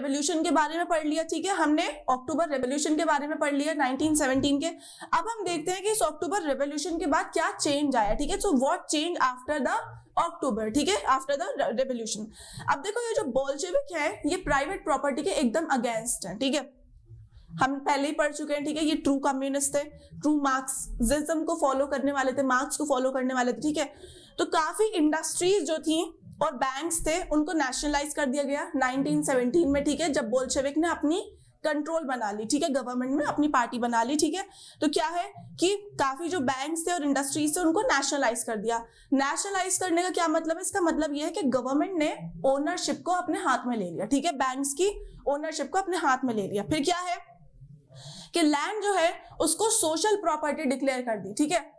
Revolution के बारे में पढ़ लिया, ठीक है, हमने अक्टूबर रेवोल्यूशन के बारे में पढ़ लिया 1917 के। अब हम देखते हैं कि इस अक्टूबर रेवोल्यूशन के बाद क्या चेंज आया, ठीक है। So what change after the October, ठीक है, आफ्टर द रेवोल्यूशन। अब देखो ये जो बोल्शेविक है ये प्राइवेट प्रॉपर्टी के एकदम अगेंस्ट है, ठीक है, हम पहले ही पढ़ चुके हैं, ठीक है। ये ट्रू कम्युनिस्ट थे, ट्रू मार्क्सिज्म को फॉलो करने वाले थे, मार्क्स को फॉलो करने वाले थे, ठीक है। तो काफी इंडस्ट्रीज जो थी और बैंक्स थे उनको नेशनलाइज कर दिया गया 1917 में, ठीक है, जब बोल्शेविक ने अपनी कंट्रोल बना ली, ठीक है, गवर्नमेंट में अपनी पार्टी बना ली, ठीक है। तो क्या है कि काफी जो बैंक्स थे और इंडस्ट्रीज थे उनको नेशनलाइज कर दिया। नेशनलाइज करने का क्या मतलब है, इसका मतलब यह है कि गवर्नमेंट ने ओनरशिप को अपने हाथ में ले लिया, ठीक है, बैंक्स की ओनरशिप को अपने हाथ में ले लिया। फिर क्या है कि लैंड जो है उसको सोशल प्रॉपर्टी डिक्लेयर कर दी, ठीक है,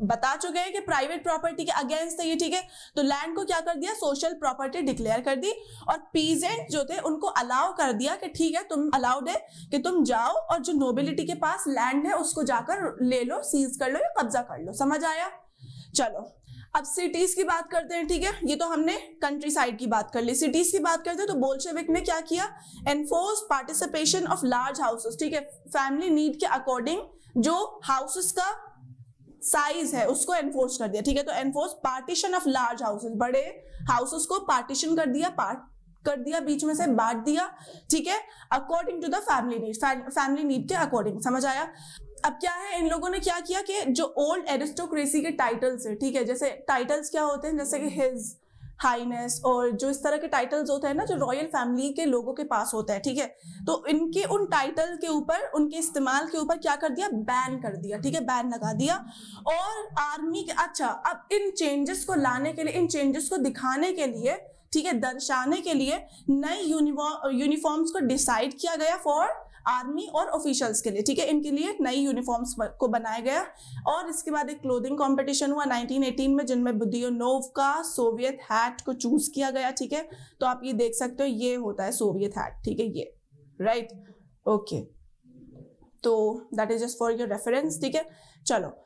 बता चुके हैं कि प्राइवेट प्रॉपर्टी के अगेंस्ट है ये, ठीक है। तो लैंड को क्या कर दिया, सोशल प्रॉपर्टी डिक्लेयर कर दी, और पीजेंट जो थे उनको अलाउ कर दिया कि ठीक है तुम अलाउड है कि तुम जाओ और जो नोबिलिटी के पास लैंड है उसको जाकर ले लो, सीज कर लो या कब्जा कर लो। समझ आया? चलो अब सिटीज की बात करते हैं, ठीक है, ये तो हमने कंट्री साइड की बात कर ली। सिटीज की बात करते हैं तो बोल्शेविक ने क्या किया, enforce participation of large houses, ठीक है, फैमिली नीड के अकॉर्डिंग जो हाउसेस का साइज है उसको एनफोर्स कर दिया, ठीक है। तो enforce partition of large houses, बड़े हाउसेस को पार्टीशन कर दिया, बीच में से बांट दिया, ठीक है, according to the family need के अकॉर्डिंग। समझ आया? अब क्या है, इन लोगों ने क्या किया कि जो ओल्ड एरिस्टोक्रेसी के टाइटल्स है, ठीक है, जैसे टाइटल्स क्या होते हैं, जैसे कि हिज हाईनेस और जो इस तरह के टाइटल्स होते हैं ना जो रॉयल फैमिली के लोगों के पास होता है, ठीक है, तो इनके उन टाइटल के ऊपर, उनके इस्तेमाल के ऊपर क्या कर दिया, बैन कर दिया, ठीक है, बैन लगा दिया। और आर्मी के, अच्छा, अब इन चेंजेस को लाने के लिए, इन चेंजेस को दिखाने के लिए, ठीक है, दर्शाने के लिए नई यूनिफॉर्म्स को डिसाइड किया गया फॉर आर्मी और ऑफिशियल्स के लिए, ठीक है, इनके लिए नई यूनिफॉर्म्स को बनाया गया। और इसके बाद एक क्लोथिंग कंपटीशन हुआ 1918 में जिनमें बुदियोनोव का सोवियत हैट को चूज किया गया, ठीक है। तो आप ये देख सकते हो, ये होता है सोवियत हैट, ठीक है, ये राइट, ओके, तो that is just for your reference, ठीक है। चलो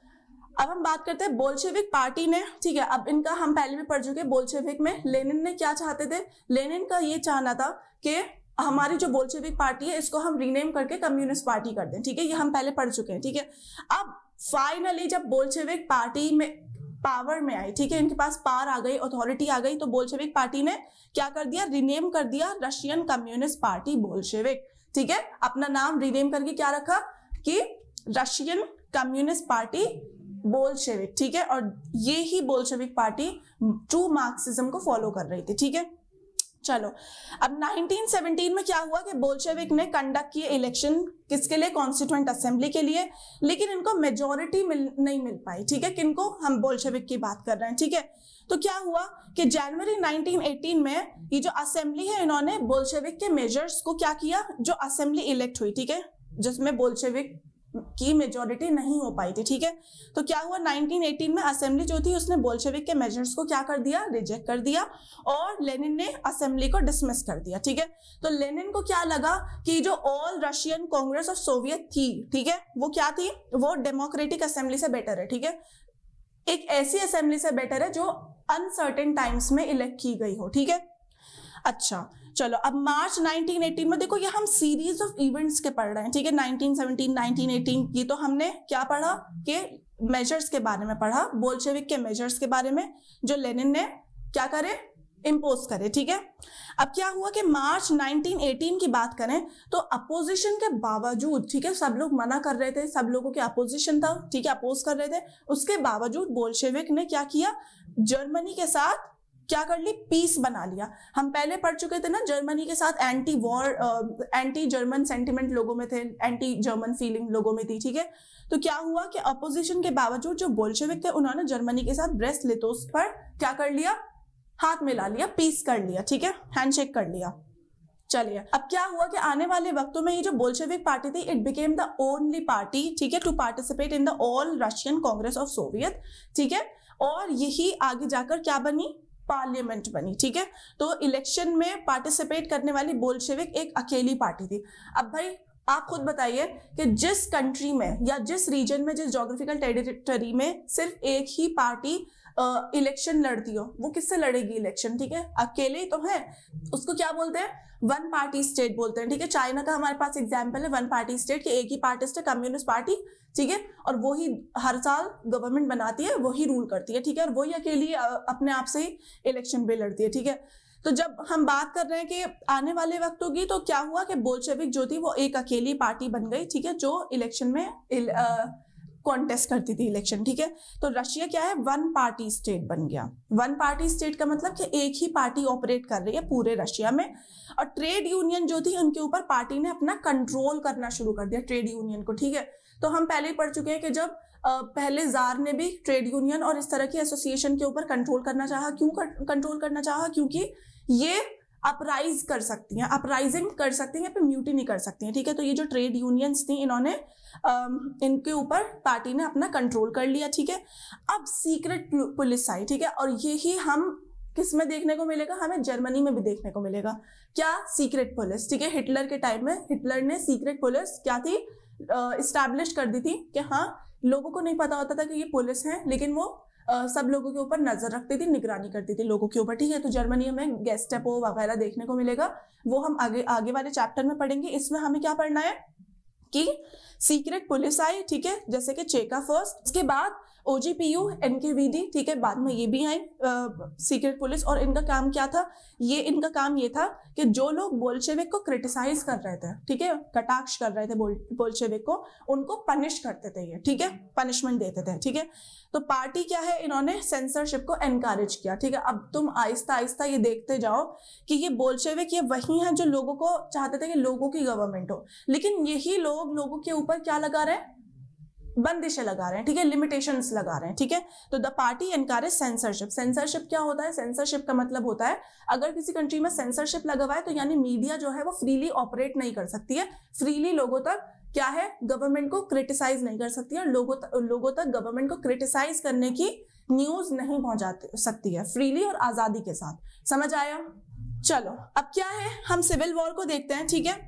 अब हम बात करते हैं बोल्शेविक पार्टी ने, ठीक है, अब इनका हम पहले भी पढ़ चुके हैं। बोल्शेविक में लेनिन ने क्या चाहते थे, लेनिन का ये चाहना था कि हमारी जो बोल्शेविक पार्टी है इसको हम रीनेम करके कम्युनिस्ट पार्टी कर दें, ठीक है, ये हम पहले पढ़ चुके हैं, ठीक है। अब फाइनली जब बोल्शेविक पार्टी में पावर में आई, ठीक है, इनके पास पावर आ गई, अथॉरिटी आ गई, तो बोल्शेविक पार्टी ने क्या कर दिया, रीनेम कर दिया रशियन कम्युनिस्ट पार्टी बोल्शेविक, ठीक है, अपना नाम रीनेम करके क्या रखा कि रशियन कम्युनिस्ट पार्टी बोल्शेविक, ठीक है। और ये ही बोल्शेविक पार्टी ट्रू मार्क्सिज्म को फॉलो कर रही थी, ठीक है। चलो अब 1917 में क्या हुआ कि बोल्शेविक ने कंडक्ट किए इलेक्शन, किसके लिए, कॉन्स्टिट्यूएंट असेंबली के लिए, लेकिन इनको मेजोरिटी नहीं मिल पाई, ठीक है, किनको, हम बोल्शेविक की बात कर रहे हैं, ठीक है। तो क्या हुआ कि जनवरी 1918 में ये जो असेंबली है इन्होंने बोल्शेविक के मेजर्स को क्या किया, जो असेंबली इलेक्ट हुई, ठीक है, जिसमें बोल्शेविक की मेजोरिटी नहीं हो पाई थी, ठीक है। तो क्या हुआ 1918 में असेंबली जो थी उसने बोल्शेविक के मेजर्स को क्या कर दिया, रिजेक्ट कर दिया, और लेनिन ने असेंबली को डिसमिस कर दिया, ठीक है। तो लेनिन को क्या लगा कि जो all Russian congress of Soviet थी, ठीक है, वो क्या थी, वो डेमोक्रेटिक असेंबली से बेटर है, ठीक है, एक ऐसी असेंबली से बेटर है जो अनसर्टेन टाइम्स में इलेक्ट की गई हो, ठीक है। अच्छा चलो अब मार्च 1918 में देखो, ये हम सीरीज ऑफ इवेंट्स के पढ़ रहे हैं, ठीक है, 1917, 1918, ये तो हमने क्या पढ़ा कि मेजर्स के बारे में पढ़ा, बोल्शेविक के मेजर्स के बारे में जो लेनिन ने क्या करे, इम्पोज करे, ठीक है। अब क्या हुआ कि मार्च 1918 की बात करें तो अपोजिशन के बावजूद, ठीक है, सब लोग मना कर रहे थे, सब लोगों के अपोजिशन था, ठीक है, अपोज कर रहे थे, उसके बावजूद बोल्शेविक ने क्या किया, जर्मनी के साथ क्या कर ली, पीस बना लिया। हम पहले पढ़ चुके थे ना, जर्मनी के साथ anti war, anti German sentiment लोगों में थे, एंटी जर्मन फीलिंग लोगों में थी, ठीक है। तो क्या हुआ कि अपोजिशन के बावजूद जो बोल्शेविक थे उन्होंने जर्मनी के साथ ब्रेस्ट लिथोस पर क्या कर लिया, हाथ मिला लिया, पीस कर लिया, ठीक है, हैंडशेक कर लिया। चलिए अब क्या हुआ कि आने वाले वक्तों में ये जो बोल्शेविक पार्टी थी, it became the only party, ठीक है, to participate in the all Russian congress of soviet, ठीक है, और यही आगे जाकर क्या बनी, पार्लियामेंट बनी, ठीक है। तो इलेक्शन में पार्टिसिपेट करने वाली बोल्शेविक एक अकेली पार्टी थी। अब भाई आप खुद बताइए कि जिस कंट्री में या जिस रीजन में, जिस ज्योग्राफिकल टेरिटरी में सिर्फ एक ही पार्टी इलेक्शन लड़ती हो, वो किससे लड़ेगी इलेक्शन? ठीक है, अकेले ही तो है, उसको क्या बोलते हैं? वन पार्टी स्टेट बोलते हैं। ठीक है, चाइना का हमारे पास एग्जांपल है वन पार्टी स्टेट की, एक ही पार्टिस्ट है, कम्युनिस्ट पार्टी। ठीक है, और वो ही हर साल गवर्नमेंट बनाती है, वही रूल करती है। ठीक है, और वही अकेली अपने आप से ही इलेक्शन पे लड़ती है। ठीक है, तो जब हम बात कर रहे हैं कि आने वाले वक्तों की, तो क्या हुआ कि बोल्शेविक जो थी वो एक अकेली पार्टी बन गई। ठीक है, जो इलेक्शन में कॉन्टेस्ट करती थी इलेक्शन। ठीक है, तो रशिया क्या है? वन पार्टी स्टेट बन गया। वन पार्टी स्टेट का मतलब कि एक ही पार्टी ऑपरेट कर रही है पूरे रशिया में। और ट्रेड यूनियन जो थी उनके ऊपर पार्टी ने अपना कंट्रोल करना शुरू कर दिया, ट्रेड यूनियन को। ठीक है, तो हम पहले ही पढ़ चुके हैं कि जब पहले जार ने भी ट्रेड यूनियन और इस तरह की एसोसिएशन के ऊपर कंट्रोल करना चाहा। क्यों कंट्रोल करना चाहा? क्योंकि ये अपराइज कर सकती हैं, अपराइजिंग कर सकती हैं, फिर म्यूटिनी कर सकती हैं। ठीक है, तो ये जो ट्रेड यूनियंस थी, इन्होंने इनके ऊपर पार्टी ने अपना कंट्रोल कर लिया। ठीक है, अब सीक्रेट पुलिस आई। ठीक है, और यही हम किस में देखने को मिलेगा? हमें जर्मनी में भी देखने को मिलेगा। क्या? Secret police. ठीक है, हिटलर के टाइम में हिटलर ने सीक्रेट पुलिस क्या थी? इस्टेब्लिश कर दी थी कि हाँ, लोगों को नहीं पता होता था कि ये पुलिस है, लेकिन वो सब लोगों के ऊपर नजर रखती थी, निगरानी करती थी लोगों के ऊपर। ठीक है, तो जर्मनी में गेस्टापो वगैरह देखने को मिलेगा, वो हम आगे वाले चैप्टर में पढ़ेंगे। इसमें हमें क्या पढ़ना है कि सीक्रेट पुलिस आई। ठीक है, जैसे कि चेका फर्स्ट, उसके बाद OGPU, NKVD। ठीक है, बाद में ये भी आई सीक्रेट पुलिस। और इनका काम क्या था? इनका काम ये था कि जो लोग बोल्शेविक को क्रिटिसाइज कर रहे थे, ठीक है, कटाक्ष कर रहे थे बोल्शेविक को, उनको पनिश करते थे ये। ठीक है, पनिशमेंट देते थे। ठीक है, तो पार्टी क्या है, इन्होंने सेंसरशिप को एनकरेज किया। ठीक है, अब तुम आहिस्ता आहिस्ता ये देखते जाओ कि ये बोल्शेविक ये वही हैं जो लोगों को चाहते थे कि लोगों की गवर्नमेंट हो, लेकिन यही लोग लोगों के ऊपर क्या लगा रहे हैं? बंदिशें लगा रहे हैं। ठीक है, लिमिटेशंस लगा रहे हैं। ठीक है, तो the party encourage censorship. Censorship क्या होता है? सेंसरशिप का मतलब होता है अगर किसी कंट्री में सेंसरशिप लगा हुआ है तो यानी मीडिया जो है वो फ्रीली ऑपरेट नहीं कर सकती है, फ्रीली लोगों तक क्या है, गवर्नमेंट को क्रिटिसाइज नहीं कर सकती है, लोगों तक गवर्नमेंट को क्रिटिसाइज करने की न्यूज नहीं पहुंचा सकती है फ्रीली और आजादी के साथ। समझ आया? चलो अब क्या है, हम सिविल वॉर को देखते हैं। ठीक है,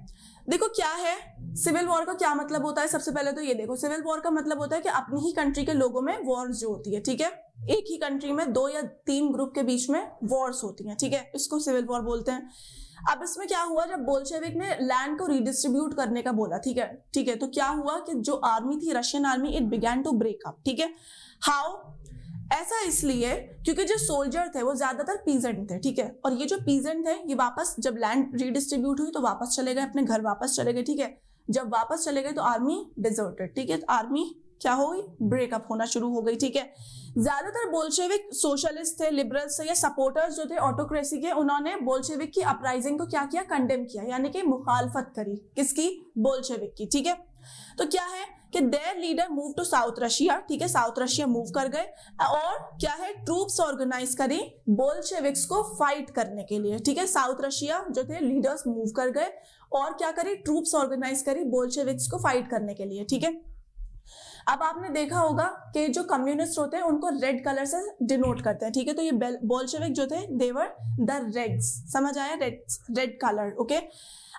देखो क्या है सिविल वॉर का क्या मतलब होता है। सबसे पहले तो ये देखो, सिविल वॉर का मतलब होता है कि अपनी ही कंट्री के लोगों में वॉर्स जो होती है। ठीक है, एक ही कंट्री में 2 या 3 ग्रुप के बीच में वॉर्स होती हैं। ठीक है, इसको सिविल वॉर बोलते हैं। अब इसमें क्या हुआ, जब बोल्शेविक ने लैंड को रिडिस्ट्रीब्यूट करने का बोला, ठीक है, तो क्या हुआ कि जो आर्मी थी, Russian army, it began to break up. ठीक है, हाउ? ऐसा इसलिए क्योंकि जो सोल्जर थे वो ज्यादातर पीजेंट थे। ठीक है, और ये जो पीजेंट थे ये वापस जब लैंड रिडिस्ट्रीब्यूट हुई तो वापस चले गए, अपने घर वापस चले गए। ठीक है, जब वापस चले गए तो आर्मी डिजर्टेड। ठीक है, आर्मी क्या हो गई? ब्रेकअप होना शुरू हो गई। ठीक है, ज्यादातर बोल्शेविक सोशलिस्ट थे, लिबरल्स थे या सपोर्टर्स जो थे ऑटोक्रेसी के, उन्होंने बोल्शेविक की अपराइजिंग को क्या किया? कंडेम किया, यानी कि मुखालफत करी। किसकी? बोल्शेविक की। ठीक है, तो क्या है कि their leader move to south Russia. ठीक है, साउथ रशिया मूव कर गए और क्या है, ट्रूप्स ऑर्गेनाइज करी बोल्शेविक्स को फाइट करने के लिए। ठीक है, साउथ रशिया जो थे लीडर्स मूव कर गए और क्या करी? ट्रूप्स ऑर्गेनाइज करी बोल्शेविक्स को फाइट करने के लिए। ठीक है, अब आपने देखा होगा कि जो कम्युनिस्ट होते हैं उनको रेड कलर से डिनोट करते हैं। ठीक है, तो ये बोल्शेविक जो थे देवर द रेड्स। समझ आया? Red colour. ओके,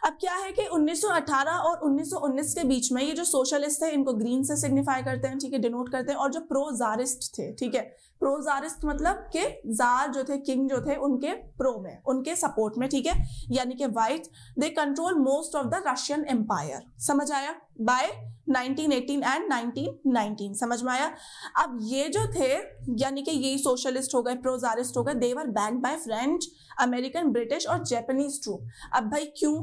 अब क्या है कि 1918 और 1919 के बीच में ये जो सोशलिस्ट थे इनको ग्रीन से सिग्निफाई करते हैं। ठीक है, डिनोट करते हैं। और जो प्रो जारिस्ट थे, ठीक है, प्रो जारिस्ट मतलब कि जार जो थे, किंग जो थे, उनके प्रो में, उनके सपोर्ट में। ठीक है, यानी कि white, they control most of the Russian empire. समझ आया? By 1918 and 1919। समझ में आया? अब ये जो थे यानी कि ये सोशलिस्ट हो गए, प्रो जारिस्ट हो गए, they were backed by French, American, British और जापानीज ट्रूप। अब भाई क्यों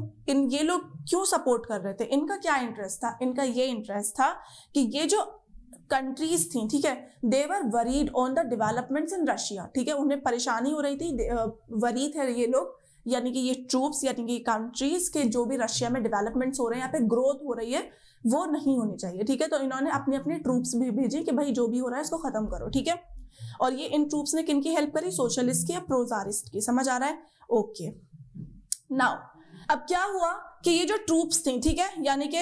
ये लोग क्यों सपोर्ट कर रहे थे? इनका क्या इंटरेस्ट था? इनका ये इंटरेस्ट था कि ये जो कंट्रीज थी, ठीक है, they were worried on the developments in Russia. ठीक है, उन्हें परेशानी हो रही थी, वरी थे ये लोग, यानी कि ये ट्रूप्स यानी कि कंट्रीज के जो भी रशिया में डेवलपमेंट्स हो रहे हैं, यहाँ पे ग्रोथ हो रही है, वो नहीं होनी चाहिए। ठीक है, तो इन्होंने अपनी अपनी ट्रूप्स भी भेजी कि भाई जो भी हो रहा है इसको खत्म करो। ठीक है, और ये इन ट्रूप्स ने किनकी हेल्प करी? सोशलिस्ट की या प्रोजारिस्ट की। समझ आ रहा है? ओके, नाउ अब क्या हुआ कि ये जो ट्रूप्स थी, ठीक है, यानी कि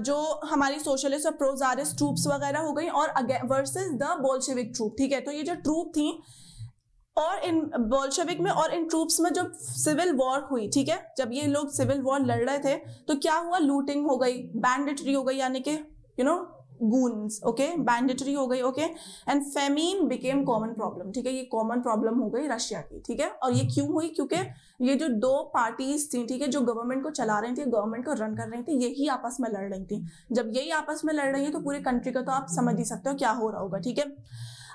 जो हमारी सोशलिस्ट और प्रोजारिस्ट ट्रूप्स वगैरह हो गई और वर्सेस द बोल्शेविक ट्रूप। ठीक है, तो ये जो ट्रूप थी और इन बोल्शेविक में और इन ट्रूप्स में जब सिविल वॉर हुई, ठीक है, जब ये लोग सिविल वॉर लड़ रहे थे तो क्या हुआ, लूटिंग हो गई, बैंडिटरी हो गई, यानी कि गून्स, ओके, बैंडिटरी हो गई, okay, and famine became common problem, ठीक है, ये कॉमन प्रॉब्लम हो गई रशिया की, ठीक है। और ये क्यों हुई, क्योंकि ये जो दो पार्टीज थी, ठीक है, जो गवर्नमेंट को चला रही थी, गवर्नमेंट को रन कर रही थी, यही आपस में लड़ रही थी। जब यही आपस में लड़ रही है तो पूरे कंट्री का तो आप समझ ही सकते हो क्या हो रहा होगा, ठीक है।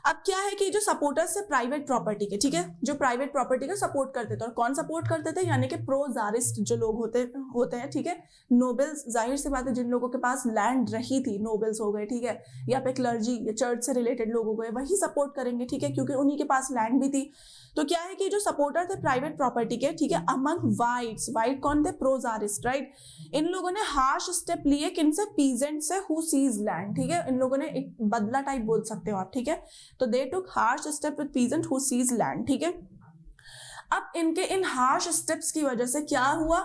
अब क्या है कि जो सपोर्टर्स है प्राइवेट प्रॉपर्टी के, ठीक है, जो प्राइवेट प्रॉपर्टी का सपोर्ट करते थे, और कौन सपोर्ट करते थे, यानी कि प्रो जारिस्ट जो लोग होते हैं, ठीक है, नोबल्स, जाहिर सी बात है जिन लोगों के पास लैंड रही थी, नोबल्स हो गए, ठीक है, या फिर क्लर्जी या चर्च से रिलेटेड लोग हो गए, वही सपोर्ट करेंगे, ठीक है, क्योंकि उन्हीं के पास लैंड भी थी। तो क्या है कि जो सपोर्टर थे प्राइवेट प्रॉपर्टी के, ठीक है, अमंग वाइट्स, वाइट कौन थे, प्रो जारिस्ट, राइट, इन लोगों ने हार्श स्टेप लिए, किनसे, पीजेंट से, हु सीज लैंड, ठीक है, इन लोगों ने एक बदला टाइप बोल सकते हो आप, ठीक है, तो they took harsh step with peasant who seize land, ठीक है। अब इनके इन हार्श स्टेप्स की वजह से क्या हुआ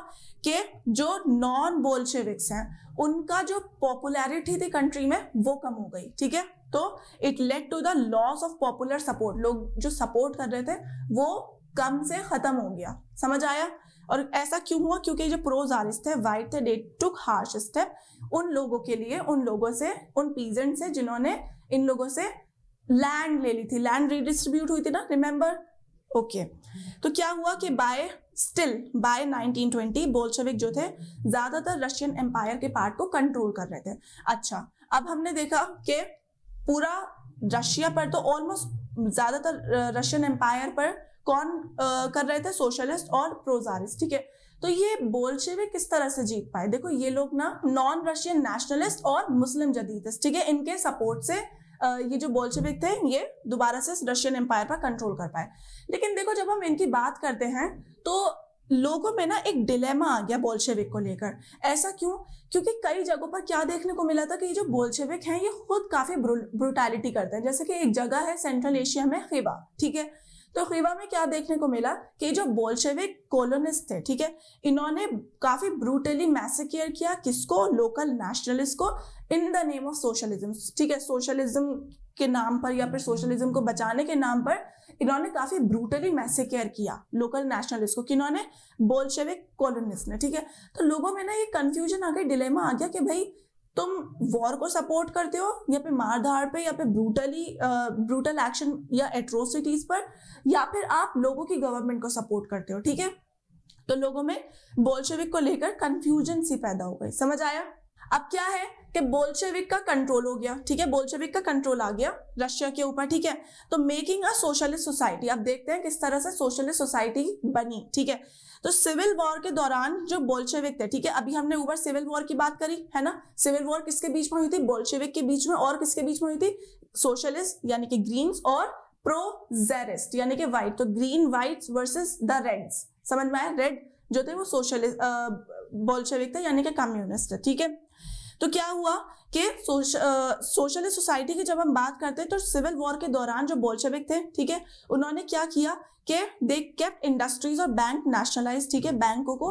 कि जो नॉन बोल्शेविक्स हैं उनका जो पॉपुलैरिटी थी कंट्री में वो कम हो गई, ठीक है, तो it led to the loss of popular support, लोग जो सपोर्ट कर रहे थे वो कम से खत्म हो गया, समझ आया। और ऐसा क्यों हुआ, क्योंकि जो प्रो जारिस्ट थे, वाइट थे, दे टुक हार्श स्टेप उन लोगों के लिए, उन लोगों से, उन पीजेंट से जिन्होंने इन लोगों से लैंड ले ली थी, लैंड रीडिस्ट्रीब्यूट हुई थी ना, रिमेंबर, ओके। तो क्या हुआ कि बाय 1920 बोल्शेविक जो थे ज्यादातर रशियन एम्पायर के पार्ट को कंट्रोल कर रहे थे। अच्छा, अब हमने देखा कि पूरा रशिया पर तो ऑलमोस्ट ज्यादातर रशियन एम्पायर पर कौन कर रहे थे, सोशलिस्ट और प्रोजारिस्ट, ठीक है। तो ये बोल्शेविक किस तरह से जीत पाए, देखो ये लोग ना नॉन रशियन नेशनलिस्ट और मुस्लिम जदीदिस्ट, ठीक है, इनके सपोर्ट से ये जो बोल्शेविक थे ये दोबारा से रशियन एम्पायर पर कंट्रोल कर पाए। लेकिन देखो जब हम इनकी बात करते हैं तो लोगों में ना एक डिलेमा आ गया बोल्शेविक को लेकर। ऐसा क्यों, क्योंकि कई जगहों पर क्या देखने को मिला था कि ये जो बोल्शेविक हैं ये खुद काफी ब्रुटैलिटी करते हैं। जैसे कि एक जगह है सेंट्रल एशिया में, खिबा, ठीक है, तो खिबा में क्या देखने को मिला कि जो बोल्शेविक कॉलोनिस्ट थे, ठीक है, इन्होंने काफी ब्रूटली मैसेकियर किया, किसको, लोकल नेशनलिस्ट को, in the name of socialism, ठीक है, सोशलिज्म के नाम पर या फिर सोशलिज्म को बचाने के नाम पर इन्होंने काफी ब्रूटली मैसेकियर किया लोकल नेशनलिस्ट को, किन्होंने, बोल्शेविक कॉलोनिस्ट ने, ठीक है। तो लोगों में ना ये कंफ्यूजन आ गया, डिलेमा आ गया कि भाई तुम वॉर को सपोर्ट करते हो या फिर मारधाड़ पे या फिर ब्रूटल एक्शन या एट्रोसिटीज पर, या फिर आप लोगों की गवर्नमेंट को सपोर्ट करते हो, ठीक है। तो लोगों में बोल्शेविक को लेकर कंफ्यूजन सी पैदा हो गई, समझ आया। अब क्या है कि बोल्शेविक का कंट्रोल हो गया, ठीक है, बोल्शेविक का कंट्रोल आ गया रशिया के ऊपर, ठीक है। तो मेकिंग अ सोशलिस्ट सोसाइटी, अब देखते हैं किस तरह से सोशलिस्ट सोसाइटी बनी, ठीक है। तो सिविल वॉर के दौरान जो बोल्शेविक थे, ठीक है, अभी हमने ऊपर सिविल वॉर की बात करी है ना, सिविल वॉर किसके बीच में हुई थी, बोल्शेविक के बीच में, और किसके बीच में हुई थी, सोशलिस्ट यानी कि ग्रीन्स और प्रो जेरिस्ट यानी कि व्हाइट, तो green whites versus the Reds, समझ में आया। रेड जो थे वो सोशलिस्ट बोल्शेविक थे यानी कि कम्युनिस्ट है, ठीक है। तो क्या हुआ कि सोशलिस्ट सोसाइटी की जब हम बात करते हैं तो सिविल वॉर के दौरान जो बोल्शेविक थे, ठीक है, उन्होंने क्या किया कि दे केप्ट इंडस्ट्रीज और बैंक नेशनलाइज, ठीक है, बैंकों को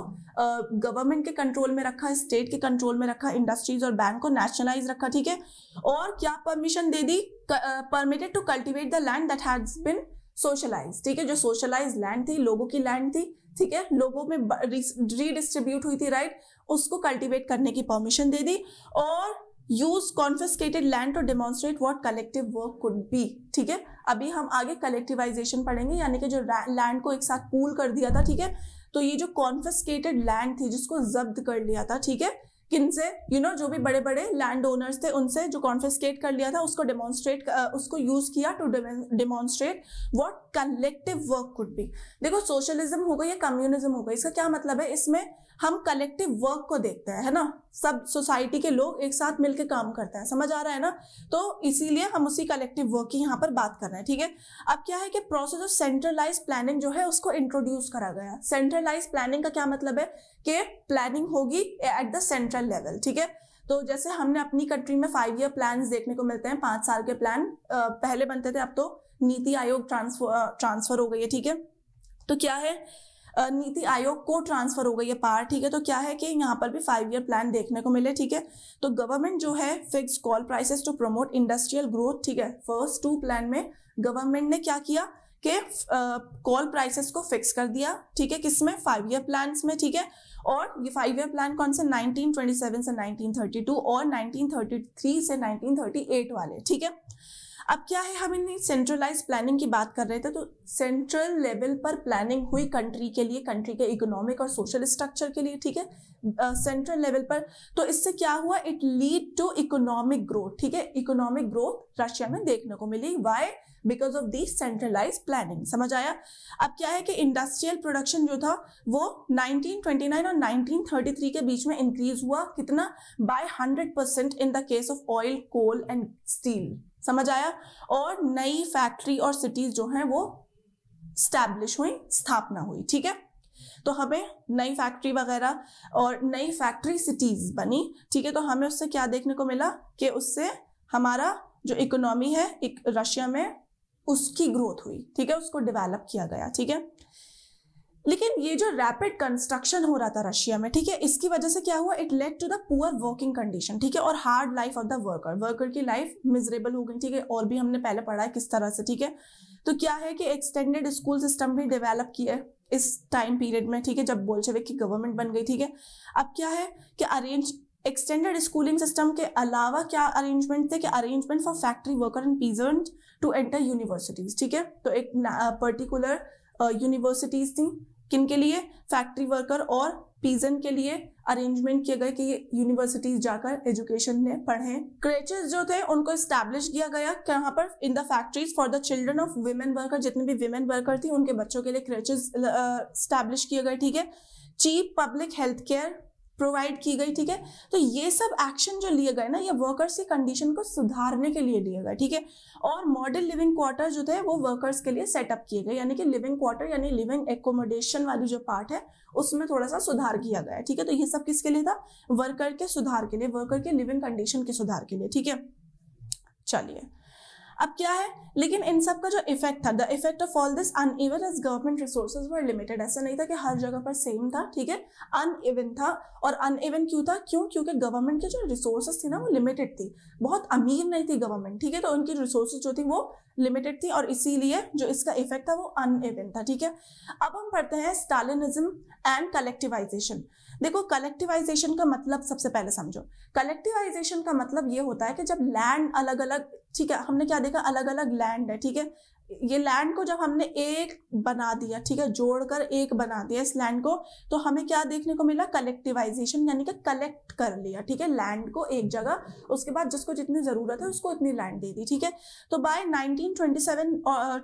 गवर्नमेंट के कंट्रोल में रखा, स्टेट के कंट्रोल में रखा, इंडस्ट्रीज और बैंक को नेशनलाइज रखा, ठीक है। और क्या परमिशन दे दी, permitted to cultivate the land that has been socialise, ठीक है, जो सोशलाइज लैंड थी, लोगों की लैंड थी, ठीक है, लोगों में रीडिस्ट्रीब्यूट हुई थी, राइट, उसको कल्टीवेट करने की परमिशन दे दी। और use confiscated land to demonstrate what collective work could be, ठीक है। अभी हम आगे कलेक्टिवाइजेशन पढ़ेंगे, यानी कि जो लैंड को एक साथ पूल कर दिया था, ठीक है। तो ये जो कॉन्फिस्केटेड लैंड थी जिसको जब्त कर लिया था, ठीक है, किनसे, जो भी बड़े बड़े लैंड ओनर्स थे उनसे, जो कॉन्फिस्केट कर लिया था, उसको यूज किया to demonstrate what collective work could be. देखो सोशलिज्म हो गई या कम्युनिज्म हो गई, इसका क्या मतलब है, इसमें हम कलेक्टिव वर्क को देखते हैं, है ना, सब सोसाइटी के लोग एक साथ मिलकर काम करते हैं, समझ आ रहा है ना। तो इसीलिए हम उसी कलेक्टिव वर्क की यहाँ पर बात कर रहे हैं, ठीक है। अब क्या है कि प्रोसेस ऑफ सेंट्रलाइज प्लानिंग जो है उसको इंट्रोड्यूस करा गया। सेंट्रलाइज प्लानिंग का क्या मतलब है कि प्लानिंग होगी एट द सेंट्रल लेवल, ठीक है। तो जैसे हमने अपनी कंट्री में 5 ईयर प्लान देखने को मिलते हैं, 5 साल के प्लान पहले बनते थे, अब तो नीति आयोग ट्रांसफर हो गई है, ठीक है। तो क्या है, नीति आयोग को ट्रांसफर हो गई है पावर, ठीक है। तो क्या है कि यहाँ पर भी 5 ईयर प्लान देखने को मिले, ठीक है। तो गवर्नमेंट जो है fix coal prices to promote industrial growth, ठीक है। फर्स्ट 2 प्लान में गवर्नमेंट ने क्या किया के कॉल प्राइसेस को फिक्स कर दिया, ठीक है, किसमें, 5 ईयर प्लान्स में, ठीक है। और ये 5 ईयर प्लान कौन से, 1927 से 1932 और 1933 से 1938 वाले, ठीक है। अब क्या है, हम इन सेंट्रलाइज प्लानिंग की बात कर रहे थे, तो सेंट्रल लेवल पर प्लानिंग हुई कंट्री के लिए, कंट्री के इकोनॉमिक और सोशल स्ट्रक्चर के लिए, ठीक है, सेंट्रल लेवल पर। तो इससे क्या हुआ, it lead to economic growth, ठीक है, इकोनॉमिक ग्रोथ रशिया में देखने को मिली। Why, because of the centralise planning, समझ आया। अब क्या है कि इंडस्ट्रियल प्रोडक्शन जो था वो 1929 और 1933 के बीच में इंक्रीज हुआ, कितना, by 100% in the case of oil, coal and steel, समझ आया। और नई फैक्ट्री और सिटीज जो हैं वो स्टैब्लिश हुई, स्थापना हुई, ठीक है। तो हमें नई फैक्ट्री वगैरह और नई फैक्ट्री सिटीज बनी, ठीक है। तो हमें उससे क्या देखने को मिला कि उससे हमारा जो इकोनॉमी है रशिया में उसकी ग्रोथ हुई, ठीक है, उसको डेवलप किया गया, ठीक है। लेकिन ये जो रैपिड कंस्ट्रक्शन हो रहा था रशिया में, ठीक है, इसकी वजह से क्या हुआ, it led to the poor working condition, ठीक है, और hard life of the worker की लाइफ मिजरेबल हो गई, ठीक है। और भी हमने पहले पढ़ा है किस तरह से, ठीक है। तो क्या है कि एक्सटेंडेड स्कूल सिस्टम भी डेवलप किया है इस टाइम पीरियड में, ठीक है, जब बोल्शेविक की गवर्नमेंट बन गई, ठीक है। अब क्या है कि एक्सटेंडेड स्कूलिंग सिस्टम के अलावा क्या अरेंजमेंट थे, कि arrangement for factory worker and peasant to enter universities, ठीक है। तो एक पर्टिकुलर यूनिवर्सिटीज थी, किनके लिए, फैक्ट्री वर्कर और पीजेंट के लिए अरेंजमेंट किए गए कि ये यूनिवर्सिटीज जाकर एजुकेशन में पढ़ें। क्रेचेस जो थे उनको एस्टैब्लिश किया गया कहाँ पर, in the factories for the children of women worker, जितने भी विमेन वर्कर थी उनके बच्चों के लिए क्रेचेस एस्टैब्लिश किए गए, ठीक है। Cheap public health care provide की गई, ठीक है। तो ये सब एक्शन जो लिए गए ना, ये वर्कर्स की कंडीशन को सुधारने के लिए लिए गए, ठीक है। और मॉडल लिविंग क्वार्टर जो थे वो वर्कर्स के लिए सेटअप किए गए, यानी कि लिविंग क्वार्टर यानी लिविंग एकोमोडेशन वाली जो पार्ट है उसमें थोड़ा सा सुधार किया गया है, ठीक है। तो ये सब किसके लिए था, वर्कर के सुधार के लिए, वर्कर के लिविंग कंडीशन के सुधार के लिए, ठीक है। चलिए अब क्या है, लेकिन इन सब का जो इफेक्ट था, the effect of all this uneven as government resources were limited, ऐसा नहीं था कि हर जगह पर सेम था, ठीक है, अनइवन था। और अनइवन क्यों था, क्योंकि गवर्नमेंट के जो रिसोर्सेज थी ना वो लिमिटेड थी, बहुत अमीर नहीं थी गवर्नमेंट, ठीक है। तो उनकी रिसोर्सेज जो थी वो लिमिटेड थी और इसीलिए जो इसका इफेक्ट था वो अनइवन था, ठीक है। अब हम पढ़ते हैं स्टालिनिज्म एंड कलेक्टिवाइजेशन। देखो कलेक्टिवाइजेशन का मतलब सबसे पहले समझो, कलेक्टिवाइजेशन का मतलब ये होता है कि जब लैंड अलग अलग, ठीक है, हमने क्या देखा, अलग अलग लैंड है, ठीक है, ये लैंड को जब हमने एक बना दिया, ठीक है, जोड़कर एक बना दिया इस लैंड को, तो हमें क्या देखने को मिला, कलेक्टिवाइजेशन, यानी कि कलेक्ट कर लिया, ठीक है, लैंड को एक जगह, उसके बाद जिसको जितनी जरूरत है उसको उतनी लैंड दे दी, ठीक है। तो बाय 1927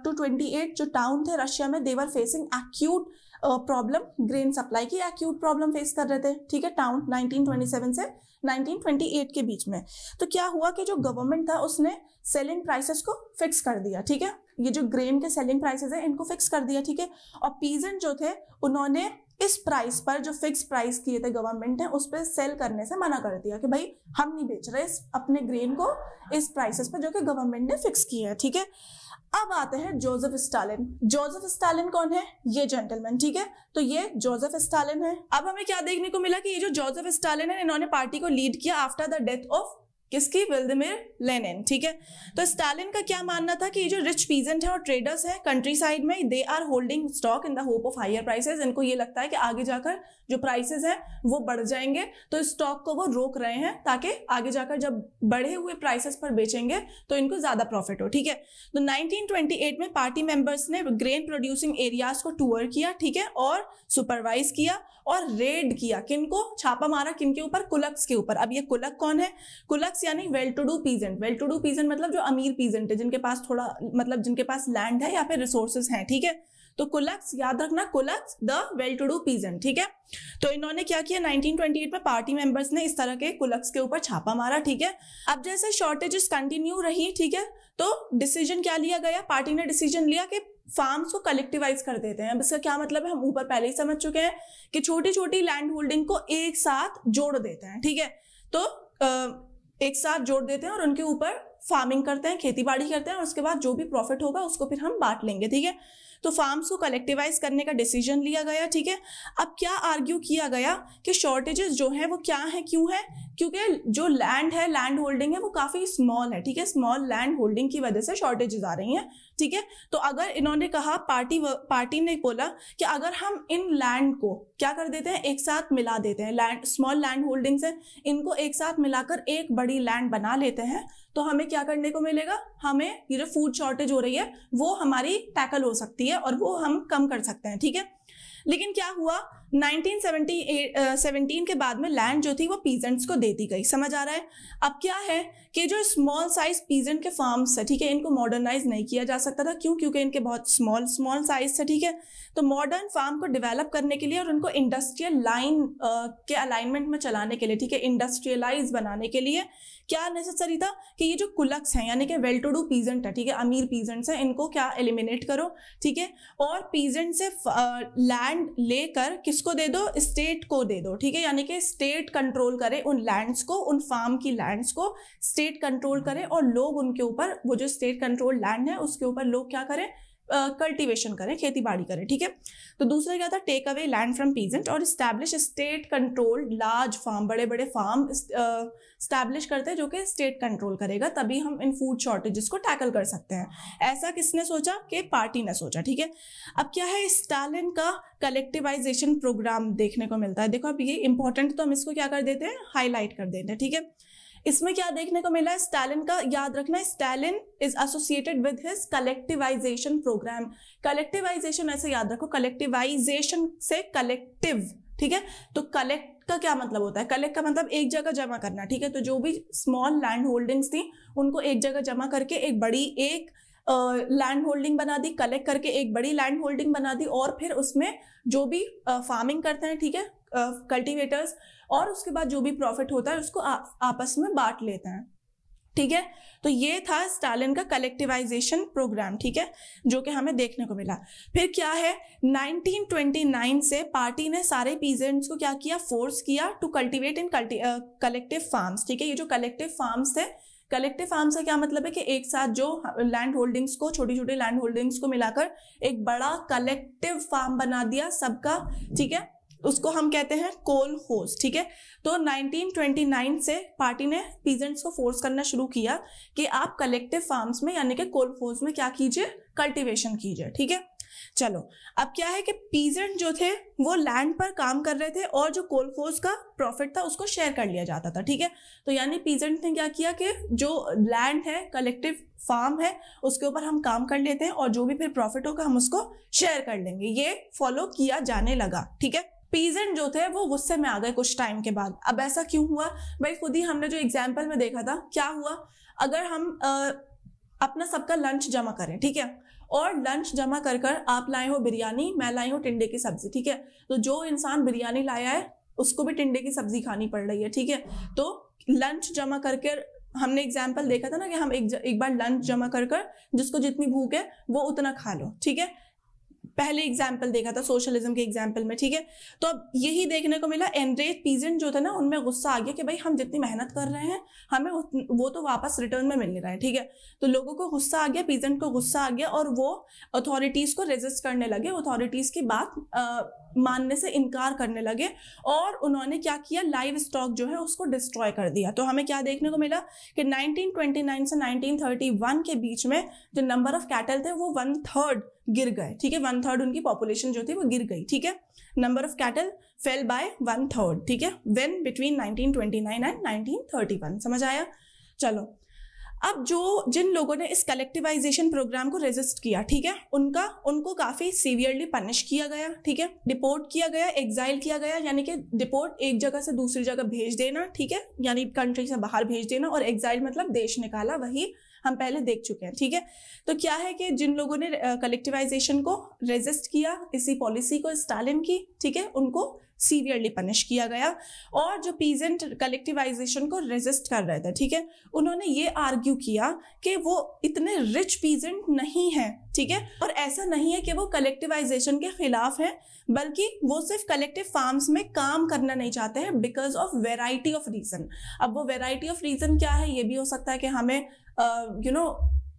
टू 28 जो टाउन थे रशिया में, they were facing acute problem, grain supply की एक्यूट प्रॉब्लम फेस कर रहे थे, ठीक है, टाउन 1927 से 1928 के बीच में। तो क्या हुआ कि जो गवर्नमेंट था उसने सेलिंग प्राइसेस को फिक्स कर दिया, ठीक है, ये जो ग्रेन के सेलिंग प्राइसेस है इनको फिक्स कर दिया, ठीक है। और पीजेंट जो थे उन्होंने इस प्राइस पर, जो फिक्स प्राइस किए थे गवर्नमेंट ने, उस पर सेल करने से मना कर दिया कि भाई हम नहीं बेच रहे अपने ग्रेन को इस प्राइसेस पर जो कि गवर्नमेंट ने फिक्स किए हैं, ठीक है। अब आते हैं जोसेफ स्टालिन। जोसेफ स्टालिन कौन है, ये जेंटलमैन, ठीक है। तो ये जोसेफ स्टालिन है। अब हमें क्या देखने को मिला कि ये जो जोसेफ स्टालिन है इन्होंने पार्टी को लीड किया आफ्टर द डेथ ऑफ किसकी, व्लादिमीर लेनिन, ठीक है। तो स्टालिन का क्या मानना था कि ये जो रिच पीजेंट है और ट्रेडर्स हैं कंट्री साइड में, they are holding stock in the hope of higher prices, इनको ये लगता है कि आगे जाकर जो प्राइसेस हैं वो बढ़ जाएंगे, तो स्टॉक को वो रोक रहे हैं ताकि आगे जाकर जब बढ़े हुए प्राइसेस पर बेचेंगे तो इनको ज्यादा प्रॉफिट हो, ठीक है। तो 1928 में पार्टी मेंबर्स ने ग्रेन प्रोड्यूसिंग एरियाज को टूर किया, ठीक है, और सुपरवाइज किया और रेड किया, किनको, छापा मारा, किनके ऊपर, कुलक्स के ऊपर। अब ये कुलक कौन है, कुलक्स यानी well to do peasant, well to do peasant मतलब जो अमीर पीजेंट है, जिनके पास थोड़ा मतलब जिनके पास लैंड है या फिर रिसोर्सेज हैं, ठीक है। तो कुलक्स, याद रखना, kulaks the well to do peasant, ठीक है। तो इन्होंने क्या किया, 1928 में पार्टी मेंबर्स ने इस तरह के कुलक्स के ऊपर छापा मारा, ठीक है। अब जैसे शॉर्टेजेस कंटिन्यू रही, ठीक है, तो डिसीजन क्या लिया गया, पार्टी ने डिसीजन लिया कि फार्म्स को कलेक्टिवाइज कर देते हैं। अब इसका क्या मतलब है, हम ऊपर पहले ही समझ चुके हैं कि छोटी छोटी लैंड होल्डिंग को एक साथ जोड़ देते हैं, ठीक है। तो एक साथ जोड़ देते हैं और उनके ऊपर फार्मिंग करते हैं, खेती बाड़ी करते हैं, और उसके बाद जो भी प्रॉफिट होगा उसको फिर हम बांट लेंगे, ठीक है। तो फार्म्स को कलेक्टिवाइज करने का डिसीजन लिया गया, ठीक है। अब क्या आर्ग्यू किया गया कि शॉर्टेजेस जो है वो क्या है, क्यों है, क्योंकि जो लैंड है, लैंड होल्डिंग है, वो काफी स्मॉल है, ठीक है। स्मॉल लैंड होल्डिंग की वजह से शॉर्टेजेस आ रही हैं, ठीक है। तो अगर इन्होंने कहा, पार्टी ने बोला कि अगर हम इन लैंड को क्या कर देते हैं, एक साथ मिला देते हैं, लैंड स्मॉल लैंड होल्डिंग्स है, इनको एक साथ मिलाकर एक बड़ी लैंड बना लेते हैं, तो हमें क्या करने को मिलेगा, हमें ये जो फूड शॉर्टेज हो रही है वो हमारी टैकल हो सकती है और वो हम कम कर सकते हैं, ठीक है। लेकिन क्या हुआ, 1917 के बाद में लैंड जो थी वो पीजेंट्स को दे दी गई, समझ आ रहा है। अब क्या है कि जो स्मॉल साइज पीजेंट के फार्म्स है, ठीक है, इनको मॉडर्नाइज नहीं किया जा सकता था, क्यों, क्योंकि इनके बहुत स्मॉल साइज है, ठीक है। तो मॉडर्न फार्म को डेवलप करने के लिए और उनको इंडस्ट्रियल लाइन के अलाइनमेंट में चलाने के लिए, ठीक है, इंडस्ट्रियलाइज बनाने के लिए क्या नेसेसरी था कि ये जो कुलक्स हैं, यानी कि वेल टू डू पीजेंट है, ठीक है, अमीर पीजेंट्स हैं, इनको क्या एलिमिनेट करो, ठीक है, और पीजेंट से लैंड लेकर किसको दे दो, स्टेट को दे दो, ठीक है, यानी कि स्टेट कंट्रोल करे उन लैंड्स को, उन फार्म की लैंड्स को स्टेट कंट्रोल करे, और लोग उनके ऊपर, वो जो स्टेट कंट्रोल लैंड है उसके ऊपर लोग क्या करें, कल्टीवेशन करें, खेती बाड़ी करें, ठीक है। तो दूसरा क्या था, take away land from peasant और establish state controlled large farm, बड़े बड़े फार्म स्टैब्लिश करते हैं जो कि स्टेट कंट्रोल करेगा, तभी हम इन फूड शॉर्टेजेस को टैकल कर सकते हैं। ऐसा किसने सोचा, कि पार्टी ने सोचा, ठीक है। अब क्या है, स्टालिन का कलेक्टिवाइजेशन प्रोग्राम देखने को मिलता है। देखो अब ये इंपॉर्टेंट, तो हम इसको क्या कर देते हैं, हाईलाइट कर देते हैं, ठीक है। इसमें क्या देखने को मिला है, स्टालिन का, याद रखना, Stalin is associated with his collectivisation programme. Collectivisation ऐसे याद रखो, कलेक्टिवाइजेशन से कलेक्टिव, ठीक है। तो कलेक्ट का क्या मतलब होता है, कलेक्ट का मतलब एक जगह जमा करना, ठीक है। तो जो भी स्मॉल लैंड होल्डिंग्स थी उनको एक जगह जमा करके एक बड़ी लैंड होल्डिंग बना दी, कलेक्ट करके एक बड़ी लैंड होल्डिंग बना दी, और फिर उसमें जो भी फार्मिंग करते हैं, ठीक है, कल्टीवेटर्स, और उसके बाद जो भी प्रॉफिट होता है उसको आपस में बांट लेते हैं, ठीक है। तो ये था स्टालिन का कलेक्टिवाइजेशन प्रोग्राम, ठीक है, जो कि हमें देखने को मिला। फिर क्या है, 1929 से पार्टी ने सारे पीजेंट्स को क्या किया, फोर्स किया to cultivate in collective farms, ठीक है। ये जो कलेक्टिव फार्म्स थे, कलेक्टिव फार्म से क्या मतलब है कि एक साथ जो लैंड होल्डिंग्स को, छोटी छोटी लैंड होल्डिंग्स को मिलाकर एक बड़ा कलेक्टिव फार्म बना दिया सबका, ठीक है, उसको हम कहते हैं कोल होज, ठीक है। तो 1929 से पार्टी ने पीजेंट्स को फोर्स करना शुरू किया कि आप कलेक्टिव फार्म्स में, यानी कि कोल होज में क्या कीजिए, कल्टीवेशन कीजिए, ठीक है। चलो अब क्या है कि पीजेंट जो थे वो लैंड पर काम कर रहे थे और जो कोलखोज का प्रॉफिट था उसको शेयर कर लिया जाता था, ठीक है। तो यानी पीजेंट ने क्या किया कि जो लैंड है, कलेक्टिव फार्म है, उसके ऊपर हम काम कर लेते हैं और जो भी फिर प्रॉफिट होगा हम उसको शेयर कर लेंगे। ये फॉलो किया जाने लगा, ठीक है। पीजेंट जो थे वो गुस्से में आ गए कुछ टाइम के बाद। अब ऐसा क्यों हुआ भाई, खुद ही हमने जो एग्जाम्पल में देखा था, क्या हुआ, अगर हम अपना सबका लंच जमा करें, ठीक है, और लंच जमा कर कर आप लाए हो बिरयानी, मैं लाई हूँ टिंडे की सब्जी, ठीक है। तो जो इंसान बिरयानी लाया है उसको भी टिंडे की सब्जी खानी पड़ रही है, ठीक है। तो लंच जमा करके हमने एग्जाम्पल देखा था ना कि हम एक बार लंच जमा कर कर जिसको जितनी भूख है वो उतना खा लो, ठीक है। पहले एग्जाम्पल देखा था सोशलिज्म के एग्जाम्पल में, ठीक है। तो अब यही देखने को मिला, एनरेज पीजेंट जो थे ना उनमें गुस्सा आ गया कि भाई हम जितनी मेहनत कर रहे हैं हमें वो तो वापस रिटर्न में मिल नहीं रहा है, ठीक है। तो लोगों को गुस्सा आ गया, पीजेंट को गुस्सा आ गया और वो अथॉरिटीज को रेजिस्ट करने लगे, अथॉरिटीज की बात मानने से इनकार करने लगे और उन्होंने क्या किया, लाइव स्टॉक जो है उसको डिस्ट्रॉय कर दिया। तो हमें क्या देखने को मिला कि 1929 से 1931 के बीच में जो नंबर ऑफ कैटल थे वो 1/3 गिर गए, ठीक है। 1/3 उनकी पॉपुलेशन जो थी वो गिर गई, ठीक है। Number of cattle fell by 1/3, ठीक है, व्हेन बिटवीन 1929 एंड 1931। समझ आया। चलो अब जिन लोगों ने इस कलेक्टिवाइजेशन प्रोग्राम को रेजिस्ट किया, ठीक है, उनको काफी सीवियरली पनिश किया गया, ठीक है, डिपोर्ट किया गया, एग्जाइल किया गया, यानी कि डिपोर्ट एक जगह से दूसरी जगह भेज देना, ठीक है, यानी कंट्री से बाहर भेज देना, और एग्जाइल मतलब देश निकाला, वही हम पहले देख चुके हैं, ठीक है। तो क्या है कि जिन लोगों ने कलेक्टिवाइजेशन को रेजिस्ट किया, इसी पॉलिसी को स्टालिन की, ठीक है, उनको सीवियरली पनिश किया गया। और जो पीजेंट कलेक्टिवाइजेशन को रेजिस्ट कर रहे थे, ठीक है, उन्होंने ये आर्ग्यू किया कि वो इतने रिच पीजेंट नहीं है, ठीक है, और ऐसा नहीं है कि वो कलेक्टिवाइजेशन के खिलाफ है, बल्कि वो सिर्फ कलेक्टिव फार्म्स में काम करना नहीं चाहते हैं because of variety of reason. अब वो वेराइटी ऑफ रीजन क्या है, ये भी हो सकता है कि हमें